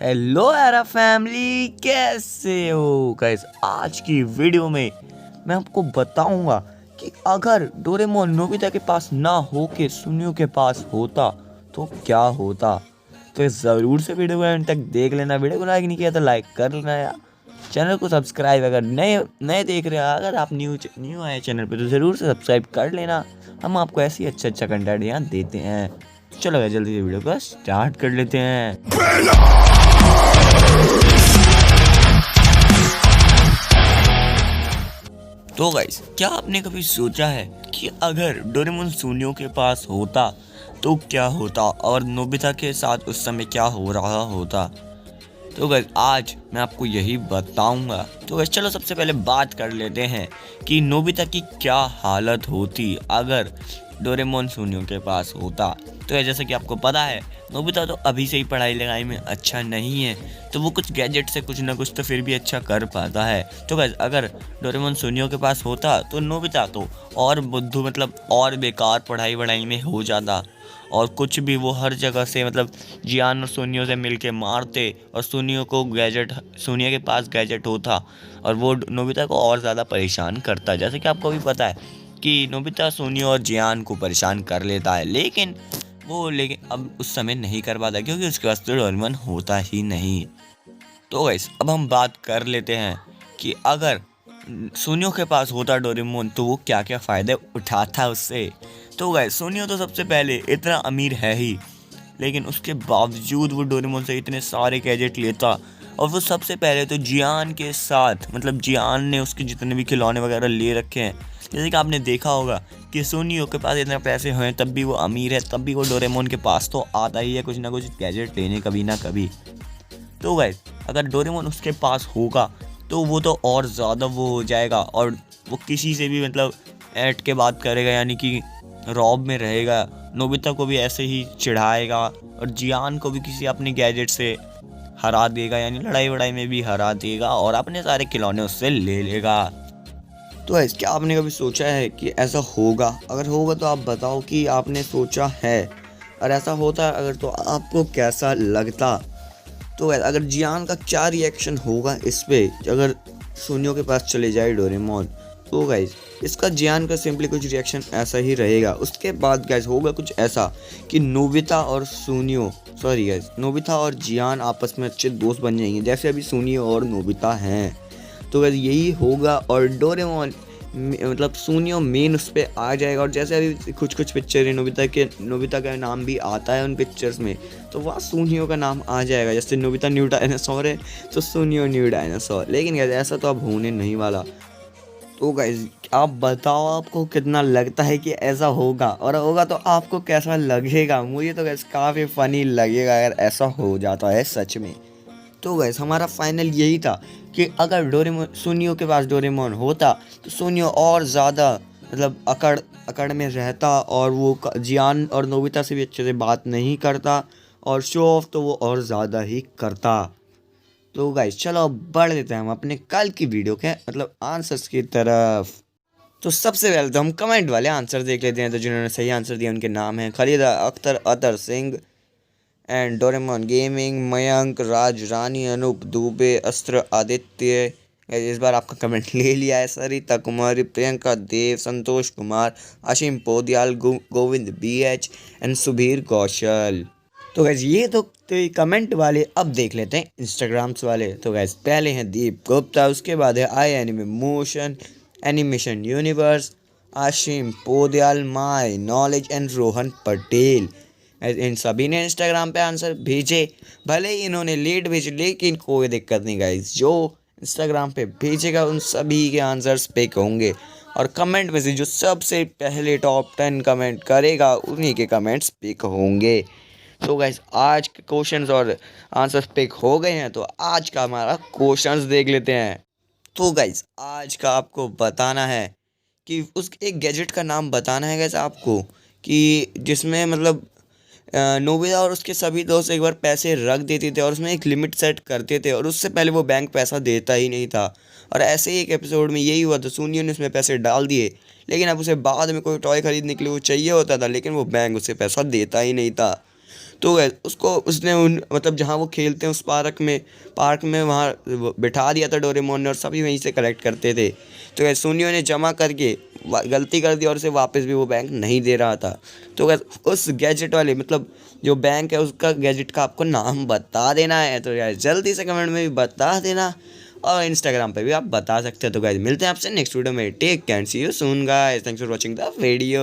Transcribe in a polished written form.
Hello यारा family, कैसे हो गाइस। आज की वीडियो में मैं आपको बताऊंगा कि अगर डोरेमोन नोबिता के पास ना हो के सुनियो के पास होता तो क्या होता। तो ज़रूर से वीडियो को एंड तक देख लेना। वीडियो को लाइक नहीं किया तो लाइक कर लेना यार। चैनल को सब्सक्राइब, अगर नए नए देख रहे हो, अगर आप न्यू आए चैनल पे तो ज़रूर से सब्सक्राइब कर लेना। हम आपको ऐसी अच्छा कंटेंट यहाँ देते हैं। तो चलो यार, जल्दी से वीडियो को स्टार्ट कर लेते हैं। तो गाइस, क्या आपने कभी सोचा है कि अगर डोरेमोन सुनियो के पास होता तो क्या होता और नोबिता के साथ उस समय क्या हो रहा होता। तो गाइस, आज मैं आपको यही बताऊंगा। तो गाइस चलो सबसे पहले बात कर लेते हैं कि नोबिता की क्या हालत होती अगर डोरेमोन सुनियो के पास होता। तो यार, जैसे कि आपको पता है, नोबिता तो अभी से ही पढ़ाई लिखाई में अच्छा नहीं है, तो वो कुछ गैजेट से कुछ ना कुछ तो फिर भी अच्छा कर पाता है। तो गाइस, अगर डोरेमोन सुनियो के पास होता तो नोबिता तो और बुद्धू मतलब और बेकार पढ़ाई में हो जाता, और कुछ भी वो हर जगह से मतलब जियान और सुनियो से मिलके मारते, और सुनियो को गैजेट सुनियो के पास गैजेट होता और वो नोबिता को और ज़्यादा परेशान करता। जैसे कि आपको भी पता है कि नोबिता सुनियो और जियान को परेशान कर लेता है, लेकिन अब उस समय नहीं कर पाता क्योंकि उसके पास तो डोरेमोन होता ही नहीं। तो गाइस, अब हम बात कर लेते हैं कि अगर सुनियो के पास होता डोरेमोन तो वो क्या क्या फ़ायदे उठाता उससे। तो गाइस, सुनियो तो सबसे पहले इतना अमीर है ही, लेकिन उसके बावजूद वो डोरेमोन से इतने सारे गैजेट लेता। और वो सबसे पहले तो जियान के साथ मतलब जियान ने उसके जितने भी खिलौने वगैरह ले रखे हैं, जैसे कि आपने देखा होगा कि सुनियो के पास इतने पैसे हैं तब भी वो अमीर है, तब भी वो डोरेमोन के पास तो आता ही है कुछ ना कुछ गैजेट लेने कभी ना कभी। तो गाइस, अगर डोरेमोन उसके पास होगा तो वो तो और ज़्यादा वो हो जाएगा, और वो किसी से भी मतलब ऐट के बात करेगा, यानी कि रॉब में रहेगा। नोबिता को भी ऐसे ही चिढ़ाएगा और जियान को भी किसी अपने गैजेट से हरा देगा, यानी लड़ाई वड़ाई में भी हरा देगा और अपने सारे खिलौने उससे ले लेगा। तो ऐसे क्या आपने कभी सोचा है कि ऐसा होगा? अगर होगा तो आप बताओ कि आपने सोचा है, और ऐसा होता अगर तो आपको कैसा लगता। तो अगर जियान का क्या रिएक्शन होगा इस पे अगर सुनियो के पास चले जाए डोरेमोन। तो गाइज, इसका जियान का सिंपली कुछ रिएक्शन ऐसा ही रहेगा। उसके बाद गाइज होगा कुछ ऐसा कि नोबिता और जियान आपस में अच्छे दोस्त बन जाएंगे, जैसे अभी सुनियो और नोबिता हैं। तो गाइज यही होगा, और डोरेमोन मतलब सुनियो मेन उस पर आ जाएगा। और जैसे अभी कुछ पिक्चर है नोबिता का नाम भी आता है उन पिक्चर्स में, तो वहाँ सुनियो का नाम आ जाएगा। जैसे नोबिता न्यू डायनासोर है तो सुनियो न्यू डायनासोर, लेकिन ऐसा तो अब होने नहीं वाला। तो गाइज, आप बताओ आपको कितना लगता है कि ऐसा होगा, और होगा तो आपको कैसा लगेगा? मुझे तो गाइज काफ़ी फ़नी लगेगा अगर ऐसा हो जाता है सच में। तो गाइस, हमारा फाइनल यही था कि अगर डोरेमोन सुनियो के पास डोरेमोन होता तो सुनियो और ज़्यादा मतलब अकड़ में रहता, और वो जियान और नोबिता से भी अच्छे से बात नहीं करता, और शो ऑफ तो वो और ज़्यादा ही करता। तो गाइस चलो अब बढ़ लेते हैं हम अपने कल की वीडियो के मतलब आंसर्स की तरफ। तो सबसे पहले तो हम कमेंट वाले आंसर देख लेते हैं। तो जिन्होंने सही आंसर दिया उनके नाम हैं Khalid Akhtar, Atar Singh and Doraemon gaming, Mayank, Raj, Rani, Anoop Dubey, Astra, Aditya. इस बार आपका कमेंट ले लिया है। Sarita Kumari, Priyanka Dev, Santosh Kumar, Ashim Podiyal, Govind BH and Subir Kaushal. तो गैस ये तो कमेंट वाले। अब देख लेते हैं इंस्टाग्राम्स वाले। तो गैस पहले हैं दीप गुप्ता, उसके बाद है I anime motion, animation universe, Ashim Podiyal, my knowledge and Rohan Patel. इन सभी ने इंस्टाग्राम पे आंसर भेजे। भले ही इन्होंने लेट भेजे, लेकिन कोई दिक्कत नहीं गाइस, जो इंस्टाग्राम पे भेजेगा उन सभी के आंसर्स पिक होंगे, और कमेंट में से जो सबसे पहले टॉप 10 कमेंट करेगा उन्हीं के कमेंट्स पिक होंगे। तो गाइस, आज के क्वेश्चंस और आंसर्स पिक हो गए हैं, तो आज का हमारा क्वेश्चंस देख लेते हैं। तो गाइस, आज का आपको बताना है कि उस एक गैजेट का नाम बताना है गाइस आपको, कि जिसमें मतलब नोबिता और उसके सभी दोस्त एक बार पैसे रख देते थे और उसमें एक लिमिट सेट करते थे, और उससे पहले वो बैंक पैसा देता ही नहीं था। और ऐसे ही एक एपिसोड में यही हुआ था, सुनियो ने उसमें पैसे डाल दिए, लेकिन अब उसे बाद में कोई टॉय खरीदने के लिए वो चाहिए होता था, लेकिन वो बैंक उसे पैसा देता ही नहीं था। तो गैस उसको उसने मतलब जहाँ वो खेलते हैं उस पार्क में वहाँ बिठा दिया था डोरेमोन ने, और सभी वहीं से कलेक्ट करते थे। तो गैस सुनियो ने जमा करके गलती कर दी और उसे वापस भी वो बैंक नहीं दे रहा था। तो गैस उस गैजेट वाले मतलब जो बैंक है उसका गैजेट का आपको नाम बता देना है, तो यार जल्दी से कमेंट में भी बता देना, और इंस्टाग्राम पे भी आप बता सकते हो। तो गाइस मिलते हैं आपसे नेक्स्ट वीडियो में, take care, see you soon guys, thanks for watching the video.